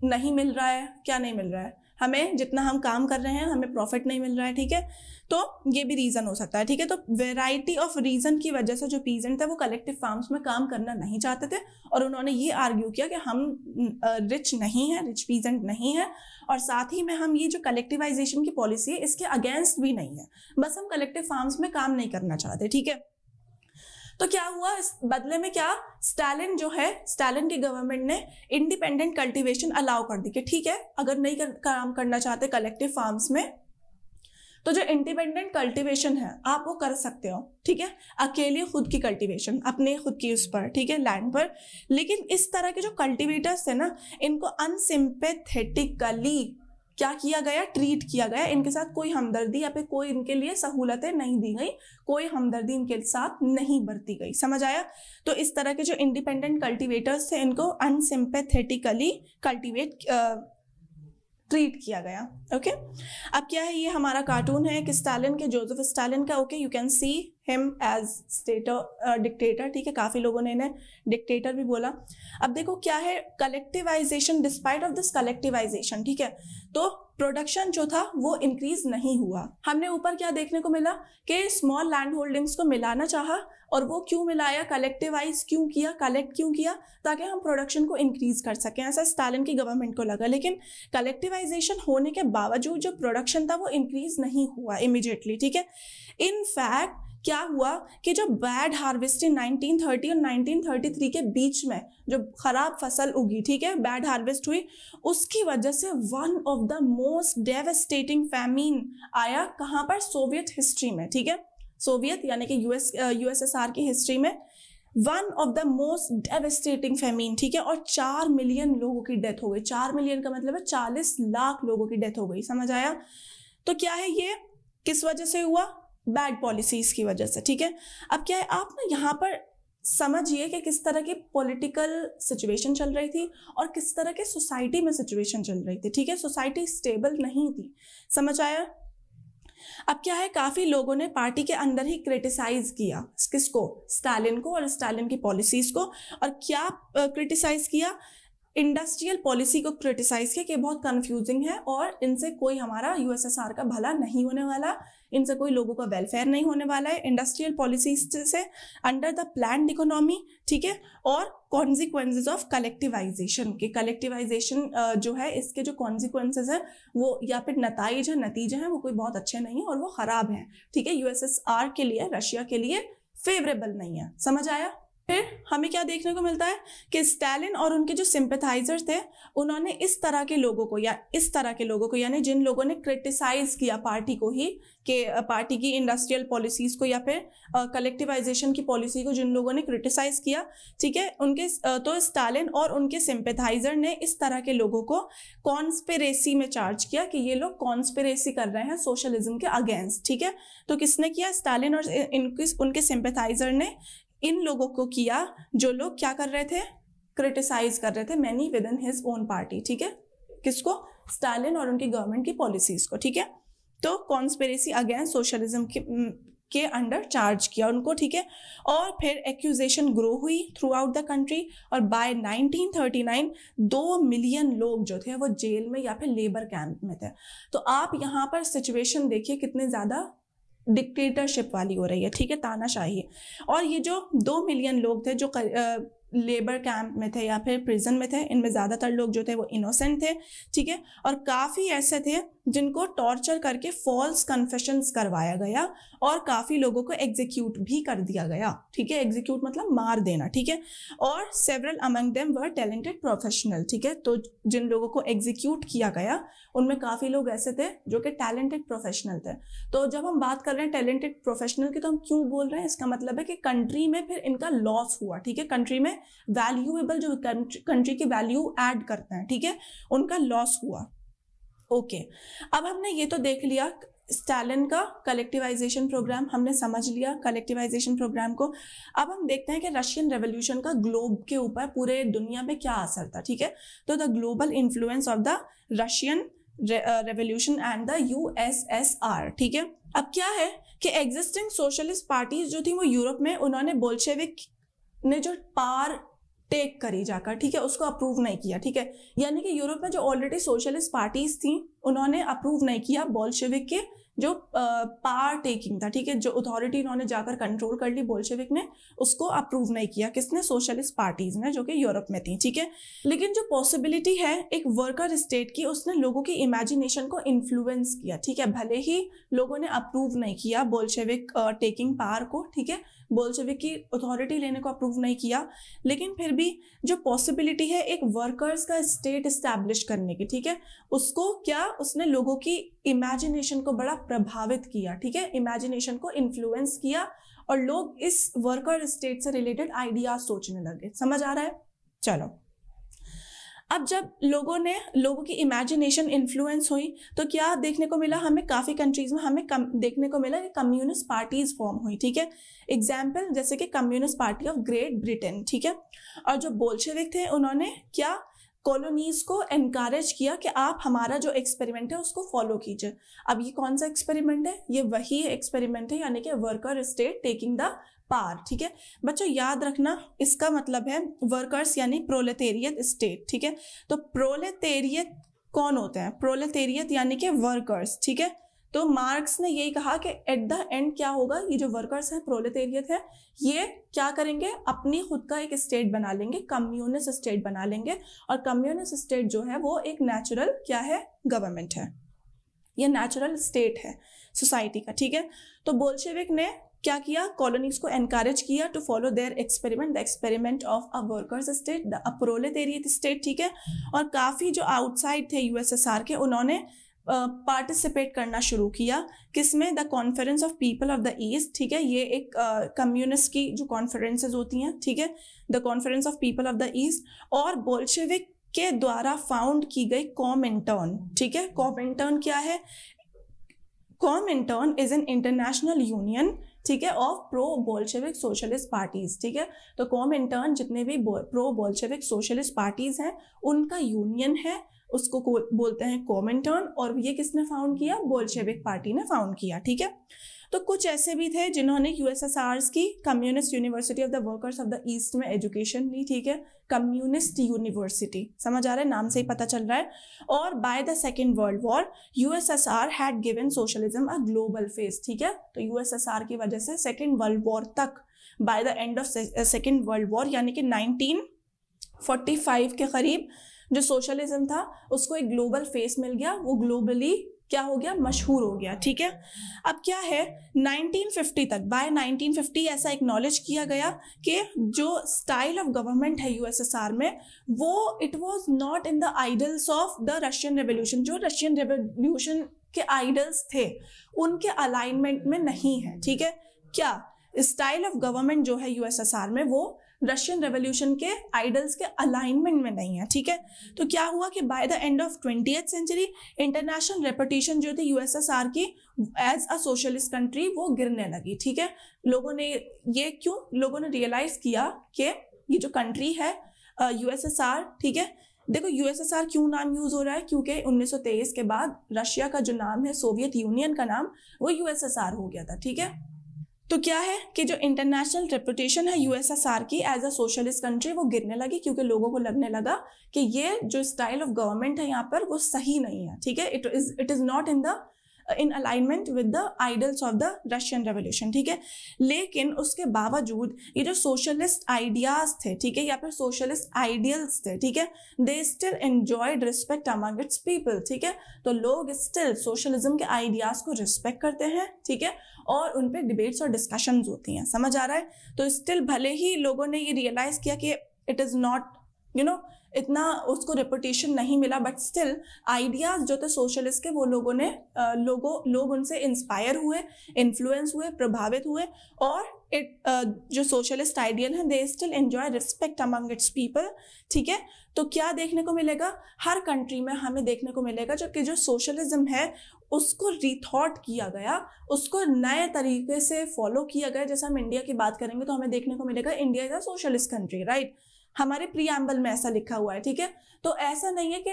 नहीं मिल रहा है, क्या नहीं मिल रहा है, हमें जितना हम काम कर रहे हैं हमें प्रॉफिट नहीं मिल रहा है, ठीक है, तो ये भी रीजन हो सकता है, ठीक है। तो वेराइटी ऑफ रीजन की वजह से जो पीजेंट थे वो कलेक्टिव फार्म्स में काम करना नहीं चाहते थे, और उन्होंने ये आर्ग्यू किया कि हम रिच नहीं है, रिच पीजेंट नहीं है, और साथ ही में हम ये जो कलेक्टिवाइजेशन की पॉलिसी है इसके अगेंस्ट भी नहीं है, बस हम कलेक्टिव फार्म्स में काम नहीं करना चाहते, ठीक है। तो क्या हुआ इस बदले में, क्या स्टालिन जो है, स्टालिन की गवर्नमेंट ने इंडिपेंडेंट कल्टीवेशन अलाउ कर दी कि ठीक है, अगर नहीं काम करना चाहते कलेक्टिव फार्म्स में तो जो इंडिपेंडेंट कल्टीवेशन है आप वो कर सकते हो, ठीक है, अकेले खुद की कल्टीवेशन अपने खुद की उस पर, ठीक है, लैंड पर। लेकिन इस तरह के जो कल्टीवेटर्स थे ना, इनको अनसिंपैथेटिकली क्या किया गया, ट्रीट किया गया, इनके साथ कोई हमदर्दी या फिर कोई इनके लिए सहूलतें नहीं दी गई, कोई हमदर्दी इनके साथ नहीं बरती गई, समझ आया। तो इस तरह के जो इंडिपेंडेंट कल्टीवेटर्स थे इनको अनसिंपैथेटिकली ट्रीट किया गया, ओके। अब क्या है, ये हमारा कार्टून है कि स्टालिन के, जोसेफ स्टालिन का, okay, you can see him as dictator, ठीक है, काफी लोगों ने इन्हें डिक्टेटर भी बोला। अब देखो क्या है, collectivisation, despite of this collectivisation, ठीक है, तो प्रोडक्शन जो था वो इंक्रीज नहीं हुआ। हमने ऊपर क्या देखने को मिला कि स्मॉल लैंड होल्डिंग्स को मिलाना चाहा, और वो क्यों मिलाया, कलेक्टिवाइज क्यों किया, कलेक्ट क्यों किया, ताकि हम प्रोडक्शन को इंक्रीज कर सकें, ऐसा स्टालिन की गवर्नमेंट को लगा। लेकिन कलेक्टिवाइजेशन होने के बावजूद जो प्रोडक्शन था वो इंक्रीज नहीं हुआ इमीडिएटली, ठीक है। इनफैक्ट क्या हुआ कि जो बैड हार्वेस्टिंग 1930 और 1933 के बीच में जो खराब फसल उगी, ठीक है, बैड हार्वेस्ट हुई, उसकी वजह से one of the most devastating famine आया, कहाँ पर, सोवियत हिस्ट्री में, ठीक है, सोवियत यानी कि यूएसएसआर की हिस्ट्री में one of the most devastating famine, ठीक है, और 4 मिलियन लोगों की डेथ हो गई। 4 मिलियन का मतलब है 40 लाख लोगों की डेथ हो गई, समझ आया। तो क्या है, ये किस वजह से हुआ, बैड पॉलिसीज की वजह से, ठीक है। अब क्या है, आप ना यहाँ पर समझिए कि किस तरह की पॉलिटिकल सिचुएशन चल रही थी और किस तरह के सोसाइटी में सिचुएशन चल रही थी, ठीक है, सोसाइटी स्टेबल नहीं थी, समझ आया। अब क्या है, काफी लोगों ने पार्टी के अंदर ही क्रिटिसाइज किया, किसको, स्टालिन को और स्टालिन की पॉलिसीज को, और क्या क्रिटिसाइज किया, इंडस्ट्रियल पॉलिसी को क्रिटिसाइज किया कि बहुत कंफ्यूजिंग है और इनसे कोई हमारा यूएसएसआर का भला नहीं होने वाला, इनसे कोई लोगों का वेलफेयर नहीं होने वाला है, इंडस्ट्रियल पॉलिसीज से अंडर द प्लान्ड इकोनॉमी, ठीक है, और कॉन्सिक्वेंसेज ऑफ कलेक्टिवाइजेशन के, कलेक्टिवाइजेशन जो है इसके जो कॉन्सिक्वेंसेज है वो या फिर नतीजे हैं वो कोई बहुत अच्छे नहीं है और वो खराब हैं, ठीक है, यूएसएसआर के लिए, रशिया के लिए फेवरेबल नहीं है, समझ आया। फिर हमें क्या देखने को मिलता है कि स्टालिन और उनके जो सिंपैथाइजर्स थे उन्होंने इस तरह के लोगों को यानी जिन लोगों ने क्रिटिसाइज किया पार्टी को ही, कि पार्टी की इंडस्ट्रियल पॉलिसीज को या फिर कलेक्टिवाइजेशन की पॉलिसी को जिन लोगों ने क्रिटिसाइज किया, ठीक है, उनके तो स्टालिन और उनके सिंपैथाइजर ने इस तरह के लोगों को कॉन्स्पिरेसी में चार्ज किया कि ये लोग कॉन्स्पिरेसी कर रहे हैं सोशलिज्म के अगेंस्ट, ठीक है। तो किसने किया, स्टालिन और उनके सिंपैथाइजर ने इन लोगों को किया जो लोग क्या कर रहे थे, क्रिटिसाइज कर रहे थे many with in his own party, ठीक है, किसको, स्टालिन और उनकी गवर्नमेंट की पॉलिसीज को, ठीक है। तो कॉन्स्पिरेसी अगेंस्ट सोशलिज्म के अंडर चार्ज किया उनको, ठीक है, और फिर एक्यूजेशन ग्रो हुई थ्रू आउट द कंट्री, और बाय 1939 2 मिलियन लोग जो थे वो जेल में या फिर लेबर कैंप में थे। तो आप यहाँ पर सिचुएशन देखिए कितने ज्यादा डिक्टेटरशिप वाली हो रही है, ठीक है, तानाशाही। और ये जो 2 मिलियन लोग थे जो लेबर कैंप में थे या फिर प्रिजन में थे, इनमें ज़्यादातर लोग जो थे वो इनोसेंट थे, ठीक है, और काफ़ी ऐसे थे जिनको टॉर्चर करके फॉल्स कन्फेशंस करवाया गया और काफ़ी लोगों को एग्जीक्यूट भी कर दिया गया, ठीक है, एग्जीक्यूट मतलब मार देना, ठीक है, और several among them were talented professional, ठीक है। तो जिन लोगों को एग्जीक्यूट किया गया उनमें काफ़ी लोग ऐसे थे जो कि टैलेंटेड प्रोफेशनल थे। तो जब हम बात कर रहे हैं टैलेंटेड प्रोफेशनल की, तो हम क्यों बोल रहे हैं, इसका मतलब है कि कंट्री में फिर इनका लॉस हुआ, ठीक है, कंट्री में वैल्यूएबल जो कंट्री की वैल्यू ऐड करते हैं, ठीक है, उनका लॉस हुआ, ओके। अब हमने ये तो देख लिया स्टालिन का कलेक्टिवाइजेशन प्रोग्राम, हमने समझ लिया कलेक्टिवाइजेशन प्रोग्राम को। अब हम देखते हैं कि रशियन रेवोल्यूशन का ग्लोब के ऊपर, पूरे दुनिया में क्या असर था, ठीक है। तो the global influence of the Russian revolution and the USSR, ठीक है। अब क्या है कि एग्जिस्टिंग सोशलिस्ट पार्टीज जो थी वो यूरोप में, उन्होंने बोल्शेविक ने जो पावर टेक करी जाकर, ठीक है, उसको अप्रूव नहीं किया, ठीक है। यानी कि यूरोप में जो ऑलरेडी सोशलिस्ट पार्टीज थी उन्होंने अप्रूव नहीं किया बोल्शेविक के जो पावर टेकिंग था, ठीक है, जो अथॉरिटी उन्होंने जाकर कंट्रोल कर ली बोल्शेविक ने, उसको अप्रूव नहीं किया। किसने? सोशलिस्ट पार्टीज ने, जो कि यूरोप में थी, ठीक है। लेकिन जो पॉसिबिलिटी है एक वर्कर स्टेट की, उसने लोगों की इमेजिनेशन को इन्फ्लुएंस किया, ठीक है। भले ही लोगों ने अप्रूव नहीं किया बोल्शेविक टेकिंग पावर को, ठीक है, बोल्शेविक की अथॉरिटी लेने को अप्रूव नहीं किया, लेकिन फिर भी जो पॉसिबिलिटी है एक वर्कर्स का स्टेट इस्टेब्लिश करने की, ठीक है, उसको क्या, उसने लोगों की इमेजिनेशन को बड़ा प्रभावित किया, ठीक है, इमेजिनेशन को इन्फ्लुएंस किया और लोग इस वर्कर स्टेट से रिलेटेड आइडियाज सोचने लगे। समझ आ रहा है? चलो, अब जब लोगों की इमेजिनेशन इन्फ्लुएंस हुई तो क्या देखने को मिला हमें? काफ़ी कंट्रीज में हमें देखने को मिला कि कम्युनिस्ट पार्टीज फॉर्म हुई, ठीक है। एग्जाम्पल जैसे कि communist party of great Britain, ठीक है। और जो बोल्शेविक थे उन्होंने क्या, कॉलोनीज को एनकरेज किया कि आप हमारा जो एक्सपेरिमेंट है उसको फॉलो कीजिए। अब ये कौन सा एक्सपेरिमेंट है? ये वही एक्सपेरिमेंट है, यानी कि worker state taking the power, ठीक है। बच्चों याद रखना, इसका मतलब है वर्कर्स यानी प्रोलेटेरियत स्टेट, ठीक है। तो प्रोलेटेरियत कौन होते हैं? प्रोलेटेरियत यानी कि वर्कर्स, ठीक है। तो मार्क्स ने यही कहा कि एट द एंड क्या होगा, ये जो वर्कर्स हैं, प्रोलेटेरियत है, ये क्या करेंगे, अपनी खुद का एक स्टेट बना लेंगे, कम्युनिस्ट स्टेट बना लेंगे। और कम्युनिस्ट स्टेट जो है वो एक नेचुरल क्या है, गवर्नमेंट है, ये नेचुरल स्टेट है सोसाइटी का, ठीक है। तो बोल्शेविक ने क्या किया, कॉलोनीज को एनकरेज किया to follow their experiment, the experiment of a workers state, the proletariat state, ठीक है। और काफ़ी जो आउटसाइड थे यूएसएसआर के, उन्होंने पार्टिसिपेट करना शुरू किया। किसमें? The conference of people of the east, ठीक है, ये एक कम्युनिस्ट की जो कॉन्फ्रेंसेज होती हैं, ठीक है, the conference of people of the east. और बोल्शेविक के द्वारा फाउंड की गई कॉमिंटर्न, ठीक है। कॉमिंटर्न क्या है? कॉमिंटर्न इज एन इंटरनेशनल यूनियन, ठीक है, of pro Bolshevik socialist parties, ठीक है। तो कॉमिंटर्न जितने भी प्रो बोल्शेविक सोशलिस्ट पार्टीज हैं उनका यूनियन है, उसको बोलते हैं कॉमिंटर्न। और ये किसने फाउंड किया? बोल्शेविक पार्टी ने फाउंड किया, ठीक है। तो कुछ ऐसे भी थे जिन्होंने यूएसएसआर की communist university of the workers of the east में एजुकेशन ली, ठीक है, कम्युनिस्ट यूनिवर्सिटी, समझ आ रहा है, नाम से ही पता चल रहा है। और by the second world war USSR had given socialism a global face, ठीक है। तो यूएसएसआर की वजह से सेकेंड वर्ल्ड वॉर तक, bye the end of second world war यानी कि 1945 के करीब जो सोशलिज्म था उसको एक ग्लोबल फेस मिल गया, वो ग्लोबली क्या हो गया, मशहूर हो गया, ठीक है। अब क्या है, 1950 तक, बाय 1950 ऐसा एक्नॉलेज किया गया कि जो स्टाइल ऑफ गवर्नमेंट है यूएसएसआर में, वो it was not in the idols of the Russian revolution. जो रशियन रेवोल्यूशन के आइडल्स थे उनके अलाइनमेंट में नहीं है, ठीक है। क्या स्टाइल ऑफ गवर्नमेंट जो है यूएसएसआर में वो रशियन रेवोल्यूशन के आइडल्स के अलाइनमेंट में नहीं है, ठीक है। तो क्या हुआ कि by the end of 20th century international reputation जो थी यूएसएसआर की एज अ सोशलिस्ट कंट्री वो गिरने लगी, ठीक है। लोगों ने ये क्यों, लोगों ने रियलाइज किया कि ये जो कंट्री है यूएसएसआर, ठीक है, देखो यूएसएसआर क्यों नाम यूज हो रहा है, क्योंकि 1923 के बाद रशिया का जो नाम है, सोवियत यूनियन का नाम, वो यूएसएसआर हो गया था, ठीक है। तो क्या है कि जो इंटरनेशनल रेपुटेशन है यूएसएसआर की एज अ सोशलिस्ट कंट्री वो गिरने लगी, क्योंकि लोगों को लगने लगा कि ये जो स्टाइल ऑफ गवर्नमेंट है यहाँ पर वो सही नहीं है, ठीक है। It is not in alignment with the idols of the Russian revolution, ठीक है। लेकिन उसके बावजूद ये जो सोशलिस्ट आइडियाज थे, ठीक है, या फिर सोशलिस्ट आइडियल्स थे, ठीक है, they still enjoyed respect among it's people, ठीक है। तो लोग स्टिल सोशलिज्म के आइडियाज को रिस्पेक्ट करते हैं, ठीक है, और उन पे डिबेट्स और डिस्कशंस होती हैं, समझ आ रहा है। तो स्टिल भले ही लोगों ने ये रियलाइज किया कि इट इज़ नॉट इतना उसको रेपुटेशन नहीं मिला, बट स्टिल आइडियाज जो थे सोशलिस्ट के वो लोग उनसे इंस्पायर हुए, इन्फ्लुएंस हुए, प्रभावित हुए, और जो सोशलिस्ट आइडियल है they still enjoy respect among it's people, ठीक है। तो क्या देखने को मिलेगा, हर कंट्री में हमें देखने को मिलेगा जो सोशलिज्म है उसको रीथॉट किया गया, उसको नए तरीके से फॉलो किया गया। जैसे हम इंडिया की बात करेंगे तो हमें देखने को मिलेगा India is a socialist country, right, हमारे प्रीएम्बल में ऐसा लिखा हुआ है, ठीक है। तो ऐसा नहीं है कि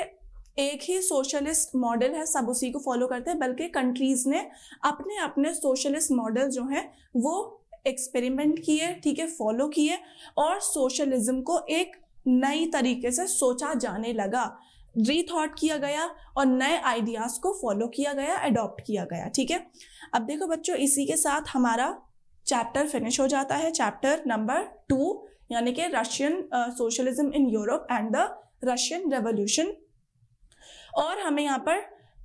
एक ही सोशलिस्ट मॉडल है सब उसी को फॉलो करते हैं, बल्कि कंट्रीज ने अपने अपने सोशलिस्ट मॉडल जो है वो एक्सपेरिमेंट किए, ठीक है, फॉलो किए, और सोशलिज्म को एक नई तरीके से सोचा जाने लगा, रीथॉट किया गया और नए आइडियाज को फॉलो किया गया, अडॉप्ट किया गया। ठीक है, अब देखो बच्चों, इसी के साथ हमारा चैप्टर फिनिश हो जाता है, चैप्टर नंबर 2 यानी कि Russian socialism in Europe and the Russian revolution. और हमें यहाँ पर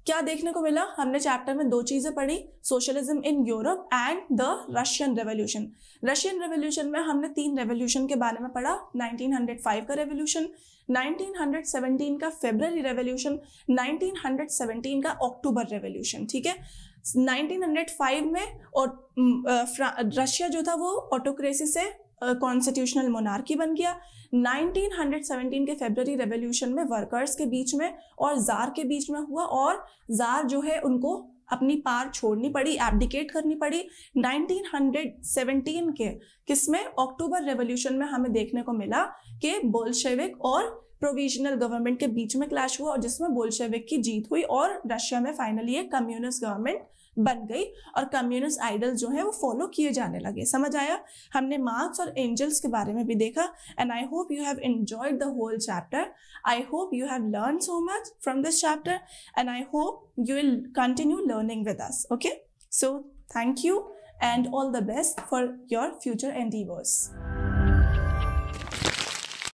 क्या देखने को मिला, हमने चैप्टर में 2 चीजें पढ़ी, socialism in Europe and the Russian revolution. Russian revolution में हमने 3 रेवोल्यूशन के बारे में पढ़ा, 1905 का रेवोल्यूशन, 1917 का फेब्रुअरी रेवोल्यूशन, 1917 का अक्टूबर रेवोल्यूशन। ठीक है, 1905 में और रशिया जो था वो ऑटोक्रेसी से कॉन्स्टिट्यूशनल मोनार्की बन गया। 1917 के फेब्रुअरी रेवोल्यूशन में वर्कर्स के बीच में और जार के बीच में हुआ और जार जो है उनको अपनी पार छोड़नी पड़ी, एब्डिकेट करनी पड़ी। 1917 के किसमें, अक्टूबर रेवोल्यूशन में हमें देखने को मिला कि बोल्शेविक और प्रोविजनल गवर्नमेंट के बीच में क्लैश हुआ और जिसमें बोल्शेविक की जीत हुई और रशिया में फाइनली एक कम्युनिस्ट गवर्नमेंट बन गई और कम्युनिस्ट आइडल जो है वो फॉलो किए जाने लगे। समझ आया? हमने मार्क्स और एंजल्स के बारे में भी देखा and I hope you have enjoyed the whole chapter. I hope you have learn so much from this chapter and I hope you will continue learning with us. Okay, so thank you and all the best for your future endeavors.